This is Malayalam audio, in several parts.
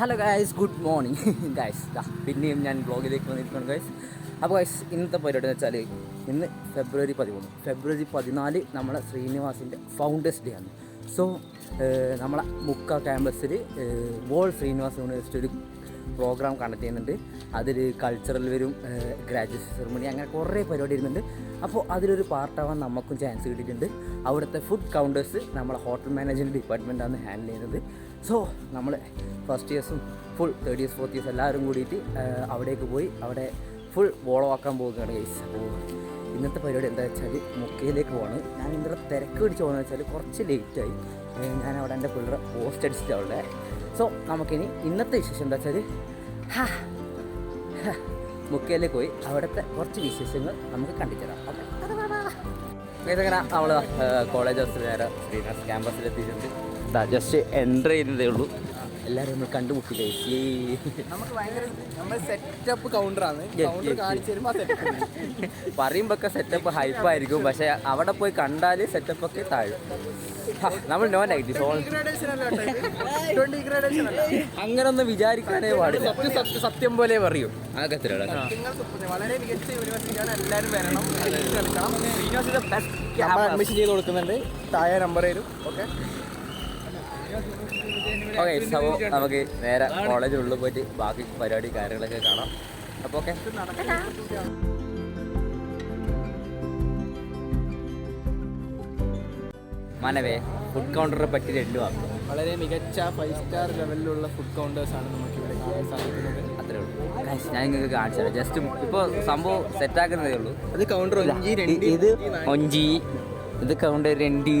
Hello guys, good morning guys. പിന്നെയും ഞാൻ ബ്ലോഗിലേക്ക് വന്നിരിക്കുകയാണ് ഗൈസ്. അപ്പോൾ ഗൈസ്, ഇന്നത്തെ പരിപാടി എന്ന് വെച്ചാൽ ഇന്ന് ഫെബ്രുവരി 14 നമ്മളെ ശ്രീനിവാസിൻ്റെ ഫൗണ്ടേഴ്സ് ഡേ ആണ്. സോ നമ്മളെ മുക്ക ക്യാമ്പസിൽ വോൾ ശ്രീനിവാസ് യൂണിവേഴ്സിറ്റി ഒരു പ്രോഗ്രാം കണ്ടക്ട് ചെയ്യുന്നുണ്ട്. അതിൽ കൾച്ചറൽ വരും, ഗ്രാജുവേഷൻ സെറമണി, അങ്ങനെ കുറേ പരിപാടി വരുന്നുണ്ട്. അപ്പോൾ അതിലൊരു പാർട്ടാവാൻ നമുക്കും ചാൻസ് കിട്ടിയിട്ടുണ്ട്. അവിടുത്തെ ഫുഡ് കൗണ്ടേഴ്സ് നമ്മളെ ഹോട്ടൽ മാനേജ്മെൻറ്റ് ഡിപ്പാർട്ട്മെൻറ്റാണ് ഹാൻഡിൽ ചെയ്യുന്നത്. സോ നമ്മൾ ഫസ്റ്റ് ഇയേഴ്സും full third years fourth years എല്ലാവരും കൂടിയിട്ട് അവിടേക്ക് പോയി അവിടെ ഫുൾ വോളമാക്കാൻ പോവുകയാണ് ഗൈസ്. അപ്പോൾ ഇന്നത്തെ പരിപാടി എന്താ വെച്ചാൽ മുക്കയിലേക്ക് പോവാണ്. ഞാൻ ഇന്നലെ തിരക്ക് പിടിച്ച് പോകുന്നത് വെച്ചാൽ കുറച്ച് ലേറ്റായി. ഞാൻ അവിടെ എൻ്റെ പിള്ളേരെ പോസ്റ്റ് അടിച്ചിട്ട് അവിടെ. സോ നമുക്കിനി ഇന്നത്തെ വിശേഷം എന്താ വെച്ചാൽ മുക്കയിലേക്ക് പോയി അവിടുത്തെ കുറച്ച് വിശേഷങ്ങൾ നമുക്ക് കണ്ടിച്ചു തരാം. ഓക്കെ, ഇതങ്ങനെ നമ്മൾ കോളേജ് ഹോസ്റ്റൽ നേരെ ശ്രീനിവാസ് ക്യാമ്പസിലെത്തിയിട്ടുണ്ട്. ജസ്റ്റ് എൻ്റർ ചെയ്യുന്നതേ ഉള്ളൂ. എല്ലാവരും നമ്മൾ കണ്ടുമുട്ടി കഴിച്ച് നമുക്ക് ഭയങ്കര നമ്മൾ സെറ്റപ്പ് കൗണ്ടറാണ്. പറയുമ്പോഴൊക്കെ സെറ്റപ്പ് ഹൈപ്പായിരിക്കും, പക്ഷേ അവിടെ പോയി കണ്ടാൽ സെറ്റപ്പൊക്കെ താഴും. നമ്മൾ നോ നെഗറ്റീവ് അങ്ങനൊന്നും വിചാരിക്കാനേ പാടില്ല. സത്യം പോലെ പറയും. അതൊക്കെ വളരെ മികച്ച യൂണിവേഴ്സിറ്റിയാണ്. എല്ലാവരും വരണം, കളിക്കണം. യൂണിവേഴ്സിറ്റി ബെസ്റ്റ് അഡ്മിഷൻ ചെയ്ത് കൊടുക്കുന്നുണ്ട്. താഴെ നമ്പർ തരും. ഓക്കെ ഓക്കെ, അപ്പോൾ നമുക്ക് നേരെ കോളേജിനുള്ളിൽ പോയിട്ട് ബാക്കി പരിപാടി കാര്യങ്ങളൊക്കെ കാണാം. അപ്പോൾ ഓക്കെ, മനവേ ഫുഡ് കൗണ്ടറിനെ പറ്റി 2 വാക്ക്. വളരെ മികച്ച 5 സ്റ്റാർ ലെവലിലുള്ള ഫുഡ് കൗണ്ടേഴ്സാണ് നമുക്കിവിടെ കാണാൻ സാധിക്കുന്നത്. അത്രേ ഉള്ളൂ. ഞാൻ നിങ്ങൾക്ക് കാണിച്ചു തരാം. ജസ്റ്റ് ഇപ്പോൾ സംഭവം സെറ്റാക്കുന്നതേ ഉള്ളൂ. അത് കൗണ്ടർ ഇത് 5, ഇത് കൗണ്ടർ 2.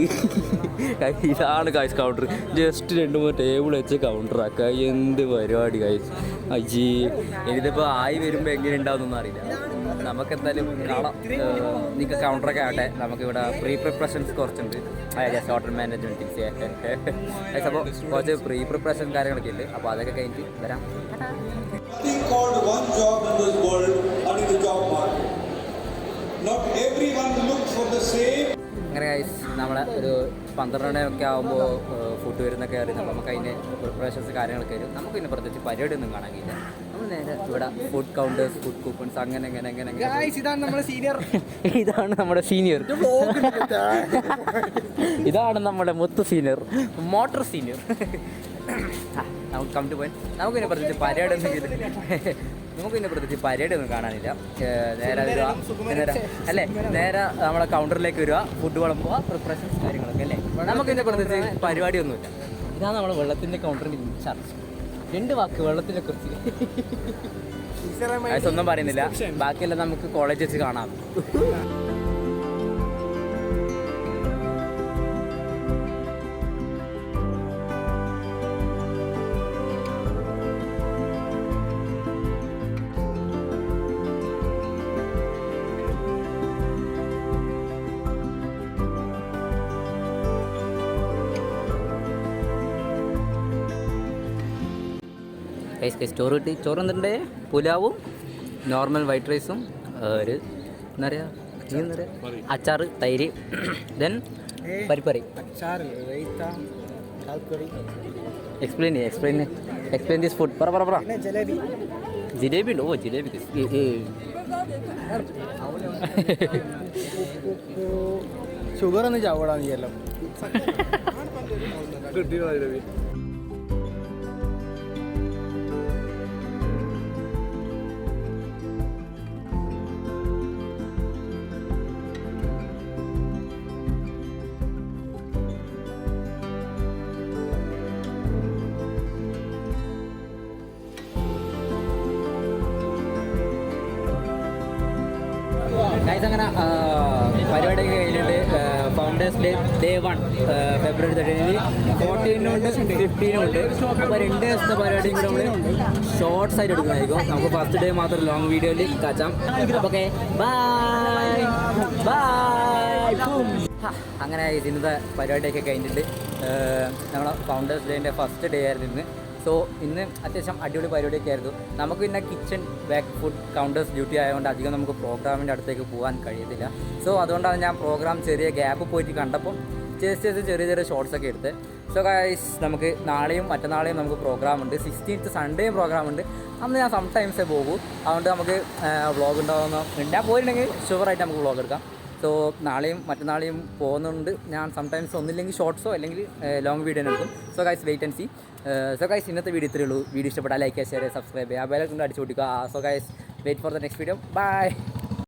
ഇതാണ് കാശ് കൗണ്ടർ. ജസ്റ്റ് 2-3 ടേബിൾ വെച്ച് കൗണ്ടറാക്കുക. എന്ത് പരിപാടി കാശ്. അയ്യേ, ഇതിപ്പോൾ ആയി വരുമ്പോൾ എങ്ങനെ ഉണ്ടാവുന്നൊന്നും അറിയില്ല. നമുക്കെന്തായാലും കാണാം. നിങ്ങൾക്ക് കൗണ്ടറൊക്കെ ആവട്ടെ. നമുക്കിവിടെ പ്രീ പ്രിപ്പറേഷൻസ് കുറച്ചുണ്ട്. ജസ്റ്റ് ഹോട്ടൽ മാനേജ്മെൻറ്റ് അപ്പോൾ കുറച്ച് പ്രീ പ്രിപ്പറേഷൻ കാര്യങ്ങളൊക്കെ ഉണ്ട്. അപ്പോൾ അതൊക്കെ കഴിഞ്ഞിട്ട് വരാം. അങ്ങനെ ഗൈസ്, നമ്മളെ ഒരു 12 മണിയൊക്കെ ആകുമ്പോൾ ഫുഡ് വരുന്നൊക്കെ അറിയുന്നത്. നമുക്ക് അതിന് പ്രിപ്പറേഷൻസ് കാര്യങ്ങളൊക്കെ വരും. നമുക്ക് പിന്നെ പ്രത്യേകിച്ച് പരിപാടിയൊന്നും കാണാൻ കഴിയില്ല. നമ്മൾ നേരെ ഇവിടെ ഫുഡ് കൗണ്ടേഴ്സ്, ഫുഡ് കൂപ്പൺസ് അങ്ങനെ ഇതാണ് നമ്മുടെ സീനിയർ. ഇതാണ് നമ്മുടെ സീനിയർ. ഇതാണ് നമ്മുടെ മൊത്ത സീനിയർ, മോട്ടർ സീനിയർ. നമുക്ക് കം ടു പോയിന്റ്. നമുക്കിതിനെ പ്രത്യേകിച്ച് പരിപാടിയൊന്നും കാണാനില്ല. നേരെ വരിക, അല്ലേ, നേരെ നമ്മളെ കൗണ്ടറിലേക്ക് വരിക, ഫുഡ് വിളമ്പുക, പ്രിപ്പറേഷൻസ് കാര്യങ്ങളൊക്കെ അല്ലേ. നമുക്കിതിൻ്റെ പ്രത്യേകിച്ച് പരിപാടിയൊന്നുമില്ല. ഇതാണ് നമ്മുടെ വെള്ളത്തിൻ്റെ കൗണ്ടറിൽ ചർച്ച. 2 വാക്ക് വെള്ളത്തിനെ കുറിച്ച് ഒന്നും പറയുന്നില്ല. ബാക്കിയെല്ലാം നമുക്ക് കോളേജ് വെച്ച് കാണാം. ചോറ് കിട്ടി. ചോറ് എന്തുണ്ട്? പുലാവും നോർമൽ വൈറ്റ് റൈസും ഒരു എന്താ പറയുക, അച്ചാറ്, തൈര്, ദെൻ പരിപ്പറി. Explain this food. പറ. ജിലേബി ഉണ്ട്. ഓ, ജിലേബി. ഷുഗർ ഒന്ന് ചാവടാ നീയല്ലോ. അങ്ങനെ പരിപാടിയൊക്കെ കഴിഞ്ഞിട്ട് ഫൗണ്ടേഴ്സ് ഡേ 1 ഫെബ്രുവരി 14 ഉണ്ട് 15 ഉണ്ട്. അപ്പോൾ 2 ദിവസത്തെ പരിപാടിയും കൂടെ നമ്മൾ ഷോർട്സ് ആയിട്ട് എടുക്കുന്നതായിരിക്കും. നമുക്ക് ഫസ്റ്റ് ഡേ മാത്രം ലോങ് വീഡിയോയിൽ കാച്ചാം. Okay, by. അങ്ങനെ ഇന്നത്തെ പരിപാടിയൊക്കെ കഴിഞ്ഞിട്ട് നമ്മളെ ഫൗണ്ടേഴ്സ് ഡേൻ്റെ ഫസ്റ്റ് ഡേ ആയിരുന്നു ഇന്ന്. സോ ഇന്ന് അത്യാവശ്യം അടിപൊളി പരിപാടിയൊക്കെ ആയിരുന്നു. നമുക്ക് പിന്നെ kitchen back food counters duty ആയതുകൊണ്ട് അധികം നമുക്ക് പ്രോഗ്രാമിൻ്റെ അടുത്തേക്ക് പോകാൻ കഴിയത്തില്ല. സോ അതുകൊണ്ടാണ് ഞാൻ പ്രോഗ്രാം ചെറിയ ഗ്യാപ്പ് പോയിട്ട് കണ്ടപ്പോൾ ചെറിയ ഷോർട്സൊക്കെ എടുത്ത്. സോ ഗൈസ് നമുക്ക് നാളെയും മറ്റന്നാളെയും നമുക്ക് പ്രോഗ്രാം ഉണ്ട്. 16th സൺഡേയും പ്രോഗ്രാം ഉണ്ട്. അന്ന് ഞാൻ സംടൈംസേ പോകൂ. അതുകൊണ്ട് നമുക്ക് വ്ളോഗ് ഉണ്ടാകുന്ന ഞാൻ പോയിട്ടുണ്ടെങ്കിൽ ഷുവറായിട്ട് നമുക്ക് വ്ളോഗ് എടുക്കാം. സോ നാളെയും മറ്റന്നാളെയും പോകുന്നുണ്ട്. ഞാൻ സംടൈംസ് ഒന്നില്ലെങ്കിൽ ഷോർട്സോ അല്ലെങ്കിൽ ലോങ് വീഡിയോ എടുക്കും. So guys wait and see. So guys ഇന്നത്തെ വീഡിയോ ഇത്രയേ ഉള്ളൂ. വീഡിയോ ഇഷ്ടപ്പെട്ടാൽ ലൈക്ക് ചെയ്യുക, ഷെയർ ചെയ്യുക, സബ്സ്ക്രൈബ് ചെയ്യുക, ബെൽ ഐക്കൺ അടിച്ചു പൊട്ടിക്കുക. So guys wait for the next video. By.